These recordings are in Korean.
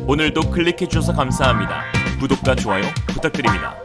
오늘도 클릭해주셔서 감사합니다. 구독과 좋아요 부탁드립니다.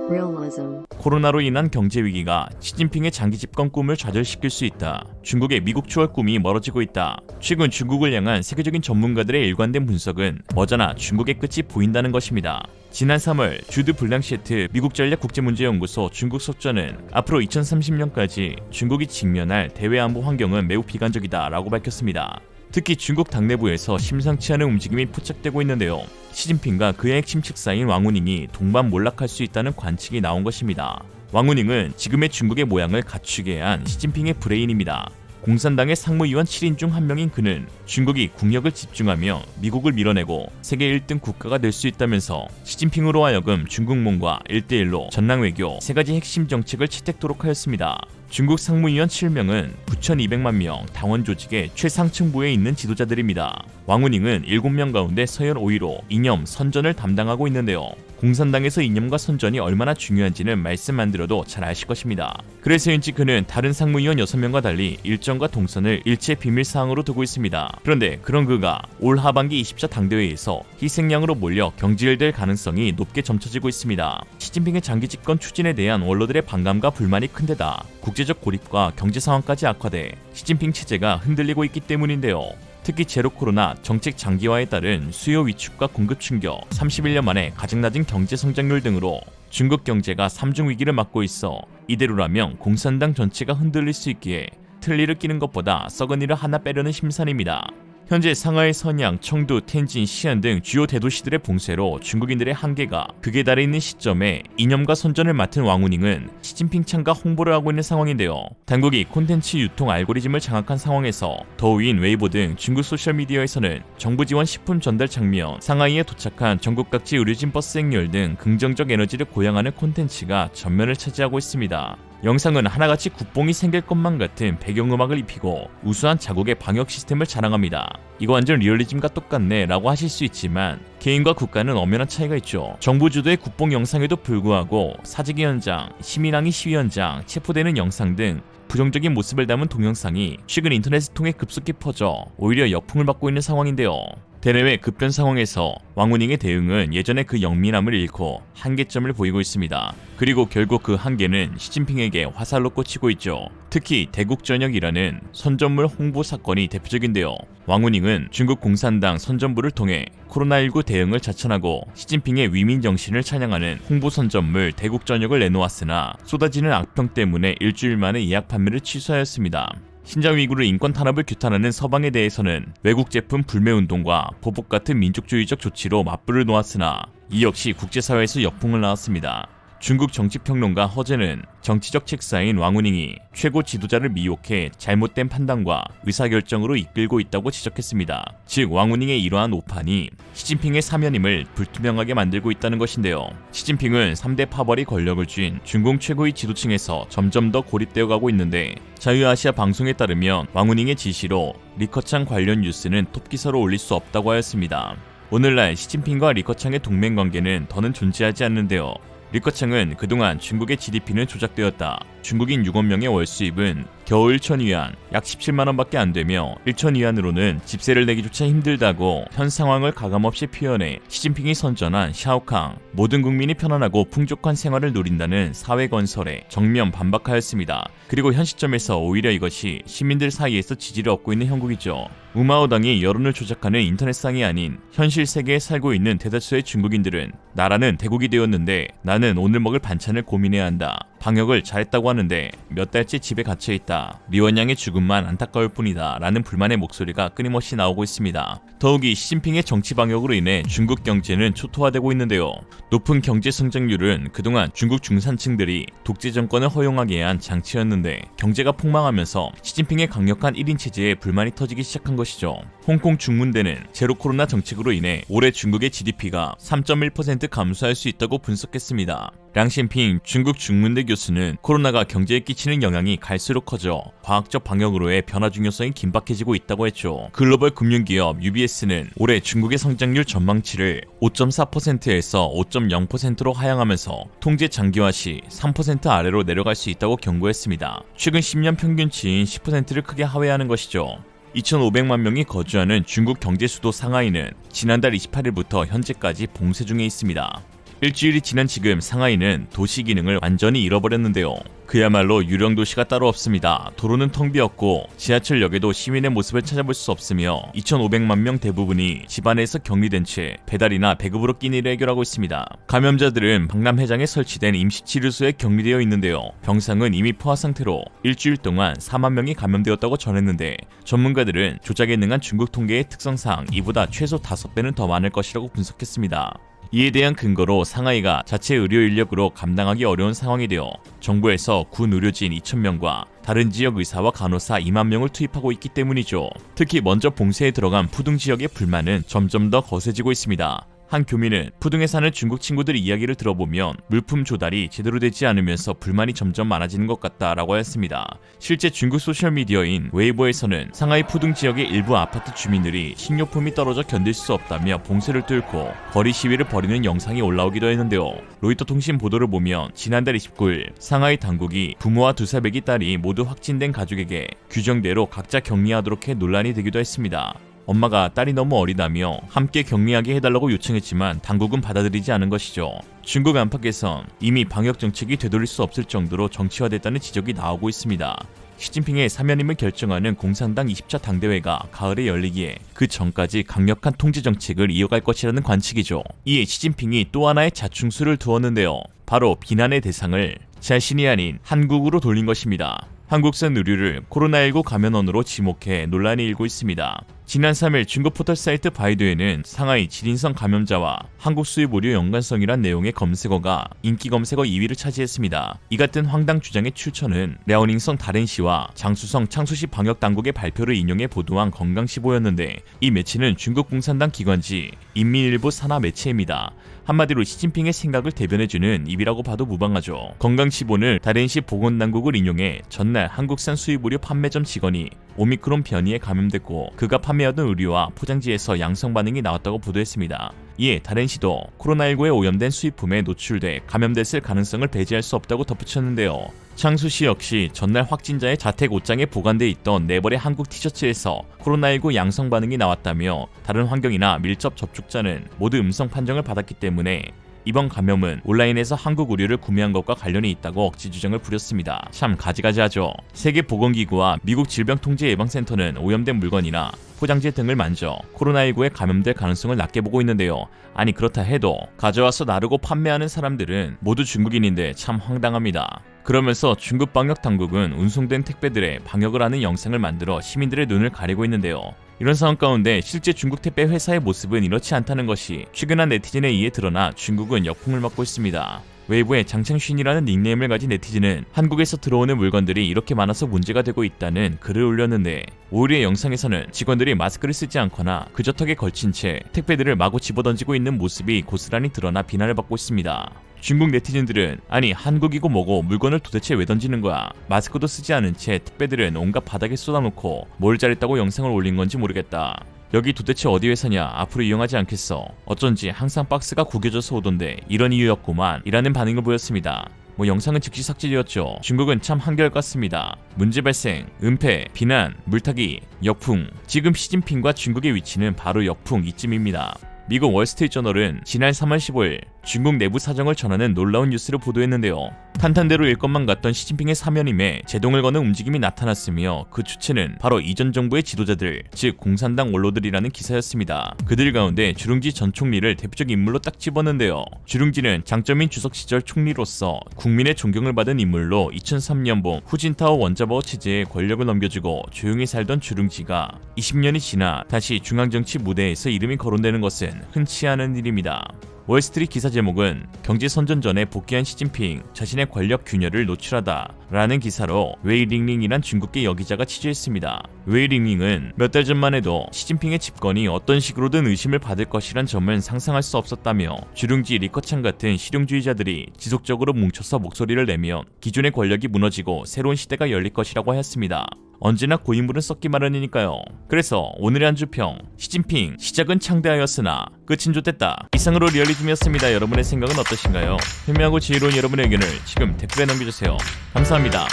Realism. 코로나로 인한 경제 위기가 시진핑의 장기 집권 꿈을 좌절시킬 수 있다. 중국의 미국 추월 꿈이 멀어지고 있다. 최근 중국을 향한 세계적인 전문가들의 일관된 분석은 머지않아 중국의 끝이 보인다는 것입니다. 지난 3월 주드 블랑셰트 미국 전략국제문제연구소 중국 석좌는 앞으로 2030년까지 중국이 직면할 대외 안보 환경은 매우 비관적이다 라고 밝혔습니다. 특히 중국 당내부에서 심상치 않은 움직임이 포착되고 있는데요. 시진핑과 그의 핵심 측사인 왕후닝이 동반 몰락할 수 있다는 관측이 나온 것입니다. 왕후닝은 지금의 중국의 모양을 갖추게 한 시진핑의 브레인입니다. 공산당의 상무위원 7인 중 한 명인 그는 중국이 국력을 집중하며 미국을 밀어내고 세계 1등 국가가 될 수 있다면서 시진핑으로 하여금 중국몽과 1대1로 전랑 외교 3가지 핵심 정책을 채택토록 하였습니다. 중국 상무위원 7명은 9,200만 명 당원 조직의 최상층부에 있는 지도자들입니다. 왕후닝은 7명 가운데 서열 5위로 이념, 선전을 담당하고 있는데요. 공산당에서 이념과 선전이 얼마나 중요한지는 말씀 안 드려도 잘 아실 것입니다. 그래서인지 그는 다른 상무위원 6명과 달리 일정과 동선을 일체 비밀사항으로 두고 있습니다. 그런데 그런 그가 올 하반기 20차 당대회에서 희생양으로 몰려 경질될 가능성이 높게 점쳐지고 있습니다. 시진핑의 장기 집권 추진에 대한 원로들의 반감과 불만이 큰데다 국제적 고립과 경제 상황까지 악화돼 시진핑 체제가 흔들리고 있기 때문인데요. 특히 제로 코로나 정책 장기화에 따른 수요 위축과 공급 충격, 31년 만에 가장 낮은 경제 성장률 등으로 중국 경제가 3중 위기를 맞고 있어 이대로라면 공산당 전체가 흔들릴 수 있기에 틀니를 끼는 것보다 썩은 이를 하나 빼려는 심산입니다. 현재 상하이, 선양, 청두, 텐진, 시안 등 주요 대도시들의 봉쇄로 중국인들의 한계가 극에 달해 있는 시점에 이념과 선전을 맡은 왕후닝은 시진핑 창가 홍보를 하고 있는 상황인데요. 당국이 콘텐츠 유통 알고리즘을 장악한 상황에서 더우인 웨이보 등 중국 소셜미디어에서는 정부 지원 식품 전달 장면, 상하이에 도착한 전국 각지 의료진 버스 행렬 등 긍정적 에너지를 고양하는 콘텐츠가 전면을 차지하고 있습니다. 영상은 하나같이 국뽕이 생길 것만 같은 배경음악을 입히고 우수한 자국의 방역 시스템을 자랑합니다. 이거 완전 리얼리즘과 똑같네 라고 하실 수 있지만 개인과 국가는 엄연한 차이가 있죠. 정부 주도의 국뽕 영상에도 불구하고 사직의 현장, 시민항의 시위 현장, 체포되는 영상 등 부정적인 모습을 담은 동영상이 최근 인터넷을 통해 급속히 퍼져 오히려 역풍을 받고 있는 상황인데요. 대내외 급변 상황에서 왕후닝의 대응은 예전에 그 영민함을 잃고 한계점을 보이고 있습니다. 그리고 결국 그 한계는 시진핑에게 화살로 꽂히고 있죠. 특히 대국전역이라는 선전물 홍보 사건이 대표적인데요. 왕후닝은 중국 공산당 선전부를 통해 코로나19 대응을 자천하고 시진핑의 위민 정신을 찬양하는 홍보 선전물 대국전역을 내놓았으나 쏟아지는 악평 때문에 일주일 만에 예약 판매를 취소하였습니다. 신장 위구르 인권 탄압을 규탄하는 서방에 대해서는 외국 제품 불매 운동과 보복 같은 민족주의적 조치로 맞불을 놓았으나 이 역시 국제사회에서 역풍을 낳았습니다. 중국 정치평론가 허재는 정치적 책사인 왕후닝이 최고 지도자를 미혹해 잘못된 판단과 의사결정으로 이끌고 있다고 지적했습니다. 즉 왕후닝의 이러한 오판이 시진핑의 사면임을 불투명하게 만들고 있다는 것인데요. 시진핑은 3대 파벌이 권력을 쥔 중국 최고의 지도층에서 점점 더 고립되어 가고 있는데 자유아시아 방송에 따르면 왕후닝의 지시로 리커창 관련 뉴스는 톱기사로 올릴 수 없다고 하였습니다. 오늘날 시진핑과 리커창의 동맹관계는 더는 존재하지 않는데요. 리커창은 그동안 중국의 GDP는 조작되었다. 중국인 6억 명의 월 수입은 겨우 1,000위안, 약 17만원밖에 안 되며 1,000위안으로는 집세를 내기조차 힘들다고 현 상황을 가감없이 표현해 시진핑이 선전한 샤오캉, 모든 국민이 편안하고 풍족한 생활을 누린다는 사회 건설에 정면 반박하였습니다. 그리고 현 시점에서 오히려 이것이 시민들 사이에서 지지를 얻고 있는 형국이죠. 우마오당이 여론을 조작하는 인터넷상이 아닌 현실 세계에 살고 있는 대다수의 중국인들은 나라는 대국이 되었는데 나는 오늘 먹을 반찬을 고민해야 한다. 방역을 잘했다고 하는데 몇 달째 집에 갇혀있다. 리원양의 죽음만 안타까울 뿐이다 라는 불만의 목소리가 끊임없이 나오고 있습니다. 더욱이 시진핑의 정치 방역으로 인해 중국 경제는 초토화되고 있는데요. 높은 경제 성장률은 그동안 중국 중산층들이 독재 정권을 허용하게 한 장치였는데 경제가 폭망하면서 시진핑의 강력한 1인 체제에 불만이 터지기 시작한 것이죠. 홍콩 중문대는 제로 코로나 정책으로 인해 올해 중국의 GDP가 3.1% 감소할 수 있다고 분석했습니다. 량신핑 중국 중문대 교수는 코로나가 경제에 끼치는 영향이 갈수록 커져 과학적 방역으로의 변화 중요성이 긴박해지고 있다고 했죠. 글로벌 금융기업 UBS는 올해 중국의 성장률 전망치를 5.4%에서 5.0%로 하향하면서 통제 장기화 시 3% 아래로 내려갈 수 있다고 경고했습니다. 최근 10년 평균치인 10%를 크게 하회하는 것이죠. 2,500만 명이 거주하는 중국 경제 수도 상하이는 지난달 28일부터 현재까지 봉쇄 중에 있습니다. 일주일이 지난 지금 상하이는 도시 기능을 완전히 잃어버렸는데요. 그야말로 유령 도시가 따로 없습니다. 도로는 텅 비었고 지하철역에도 시민의 모습을 찾아볼 수 없으며 2,500만 명 대부분이 집안에서 격리된 채 배달이나 배급으로 끼니를 해결하고 있습니다. 감염자들은 박람회장에 설치된 임시치료소에 격리되어 있는데요. 병상은 이미 포화 상태로 일주일 동안 4만 명이 감염되었다고 전했는데 전문가들은 조작에 능한 중국 통계의 특성상 이보다 최소 5배는 더 많을 것이라고 분석했습니다. 이에 대한 근거로 상하이가 자체 의료 인력으로 감당하기 어려운 상황이 되어 정부에서 군 의료진 2,000명과 다른 지역 의사와 간호사 2만 명을 투입하고 있기 때문이죠. 특히 먼저 봉쇄에 들어간 푸둥 지역의 불만은 점점 더 거세지고 있습니다. 한 교민은 푸둥에 사는 중국 친구들의 이야기를 들어보면 물품 조달이 제대로 되지 않으면서 불만이 점점 많아지는 것 같다라고 했습니다. 실제 중국 소셜미디어인 웨이보에서는 상하이 푸둥 지역의 일부 아파트 주민들이 식료품이 떨어져 견딜 수 없다며 봉쇄를 뚫고 거리 시위를 벌이는 영상이 올라오기도 했는데요. 로이터 통신 보도를 보면 지난달 29일 상하이 당국이 부모와 2살 배기 딸이 모두 확진된 가족에게 규정대로 각자 격리하도록 해 논란이 되기도 했습니다. 엄마가 딸이 너무 어리다며 함께 격리하게 해달라고 요청했지만 당국은 받아들이지 않은 것이죠. 중국 안팎에선 이미 방역 정책이 되돌릴 수 없을 정도로 정치화됐다는 지적이 나오고 있습니다. 시진핑의 사면임을 결정하는 공산당 20차 당대회가 가을에 열리기에 그 전까지 강력한 통제 정책을 이어갈 것이라는 관측이죠. 이에 시진핑이 또 하나의 자충수를 두었는데요. 바로 비난의 대상을 자신이 아닌 한국으로 돌린 것입니다. 한국산 의류를 코로나19 감염원으로 지목해 논란이 일고 있습니다. 지난 3일 중국 포털 사이트 바이두에는 상하이 지린성 감염자와 한국 수입 의류 연관성이란 내용의 검색어가 인기 검색어 2위를 차지했습니다. 이 같은 황당 주장의 출처는 랴오닝성 다렌시와 장수성 창수시 방역당국의 발표를 인용해 보도한 건강시보였는데 이 매체는 중국 공산당 기관지 인민일보 산하 매체입니다. 한마디로 시진핑의 생각을 대변해주는 입이라고 봐도 무방하죠. 건강시보는 다렌시 보건당국을 인용해 전날 한국산 수입 의류 판매점 직원이 오미크론 변이에 감염됐고 그가 판매하던 의류와 포장지에서 양성 반응이 나왔다고 보도했습니다. 이에 다렌시도 코로나19에 오염된 수입품에 노출돼 감염됐을 가능성을 배제할 수 없다고 덧붙였는데요. 창수시 역시 전날 확진자의 자택 옷장에 보관돼 있던 4벌의 한국 티셔츠에서 코로나19 양성 반응이 나왔다며 다른 환경이나 밀접 접촉자는 모두 음성 판정을 받았기 때문에 이번 감염은 온라인에서 한국 의류를 구매한 것과 관련이 있다고 억지 주장을 부렸습니다. 참 가지가지하죠. 세계보건기구와 미국 질병통제예방센터는 오염된 물건이나 포장지 등을 만져 코로나19에 감염될 가능성을 낮게 보고 있는데요. 아니 그렇다 해도 가져와서 나르고 판매하는 사람들은 모두 중국인인데 참 황당합니다. 그러면서 중국 방역당국은 운송된 택배들의 방역을 하는 영상을 만들어 시민들의 눈을 가리고 있는데요. 이런 상황 가운데 실제 중국 택배 회사의 모습은 이렇지 않다는 것이 최근 한 네티즌에 의해 드러나 중국은 역풍을 맞고 있습니다. 웨이보에 장창슌이라는 닉네임을 가진 네티즌은 한국에서 들어오는 물건들이 이렇게 많아서 문제가 되고 있다는 글을 올렸는데 오히려 영상에서는 직원들이 마스크를 쓰지 않거나 그저 턱에 걸친 채 택배들을 마구 집어던지고 있는 모습이 고스란히 드러나 비난을 받고 있습니다. 중국 네티즌들은 아니 한국이고 뭐고 물건을 도대체 왜 던지는 거야. 마스크도 쓰지 않은 채 택배들은 온갖 바닥에 쏟아놓고 뭘 잘했다고 영상을 올린 건지 모르겠다. 여기 도대체 어디 회사냐 앞으로 이용하지 않겠어. 어쩐지 항상 박스가 구겨져서 오던데 이런 이유였구만 이라는 반응을 보였습니다. 영상은 즉시 삭제되었죠. 중국은 참 한결같습니다. 문제 발생, 은폐, 비난, 물타기, 역풍. 지금 시진핑과 중국의 위치는 바로 역풍 이쯤입니다. 미국 월스트리트저널은 지난 3월 15일 중국 내부 사정을 전하는 놀라운 뉴스를 보도했는데요. 탄탄대로 일 것만 같던 시진핑의 사면임에 제동을 거는 움직임이 나타났으며 그 주체는 바로 이전 정부의 지도자들, 즉 공산당 원로들이라는 기사였습니다. 그들 가운데 주룽지 전 총리를 대표적 인물로 딱 집었는데요. 주룽지는 장점인 주석 시절 총리로서 국민의 존경을 받은 인물로 2003년봉 후진타오 원자바오 체제에 권력을 넘겨주고 조용히 살던 주룽지가 20년이 지나 다시 중앙정치 무대에서 이름이 거론되는 것은 흔치 않은 일입니다. 월스트리트 기사 제목은 경제 선전전에 복귀한 시진핑 자신의 권력 균열을 노출하다 라는 기사로 웨이링링이란 중국계 여기자가 취재했습니다. 웨이링링은 몇 달 전만 해도 시진핑의 집권이 어떤 식으로든 의심을 받을 것이란 점은 상상할 수 없었다며 주룽지 리커창 같은 실용주의자들이 지속적으로 뭉쳐서 목소리를 내면 기존의 권력이 무너지고 새로운 시대가 열릴 것이라고 했습니다. 언제나 고인물은 썩기 마련이니까요. 그래서 오늘의 한주평 시진핑 시작은 창대하였으나 끝은 좋댔다. 이상으로 리얼리즘이었습니다. 여러분의 생각은 어떠신가요? 현명하고 지혜로운 여러분의 의견을 지금 댓글에 남겨주세요. 감사합니다.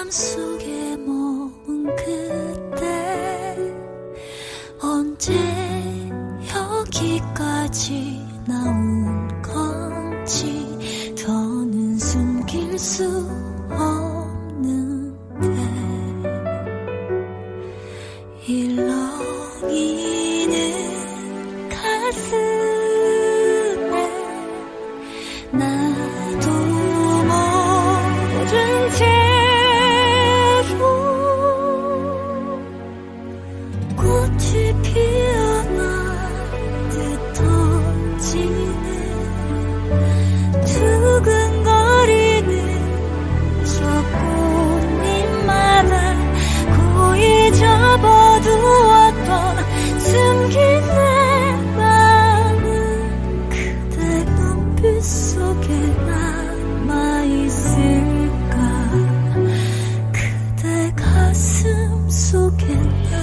맘속에 머문 그때 언제 여기까지 나온 건지 더는 숨길 수 없는데 일렁이는 가슴에 나도 모른 채로 꽃이 피어나듯 터지는 두근거리는 저 꽃잎마다 고이 접어두었던 숨긴 내 마음은 그대 눈빛 속에 남아있을까 그대 가슴 속에 남을까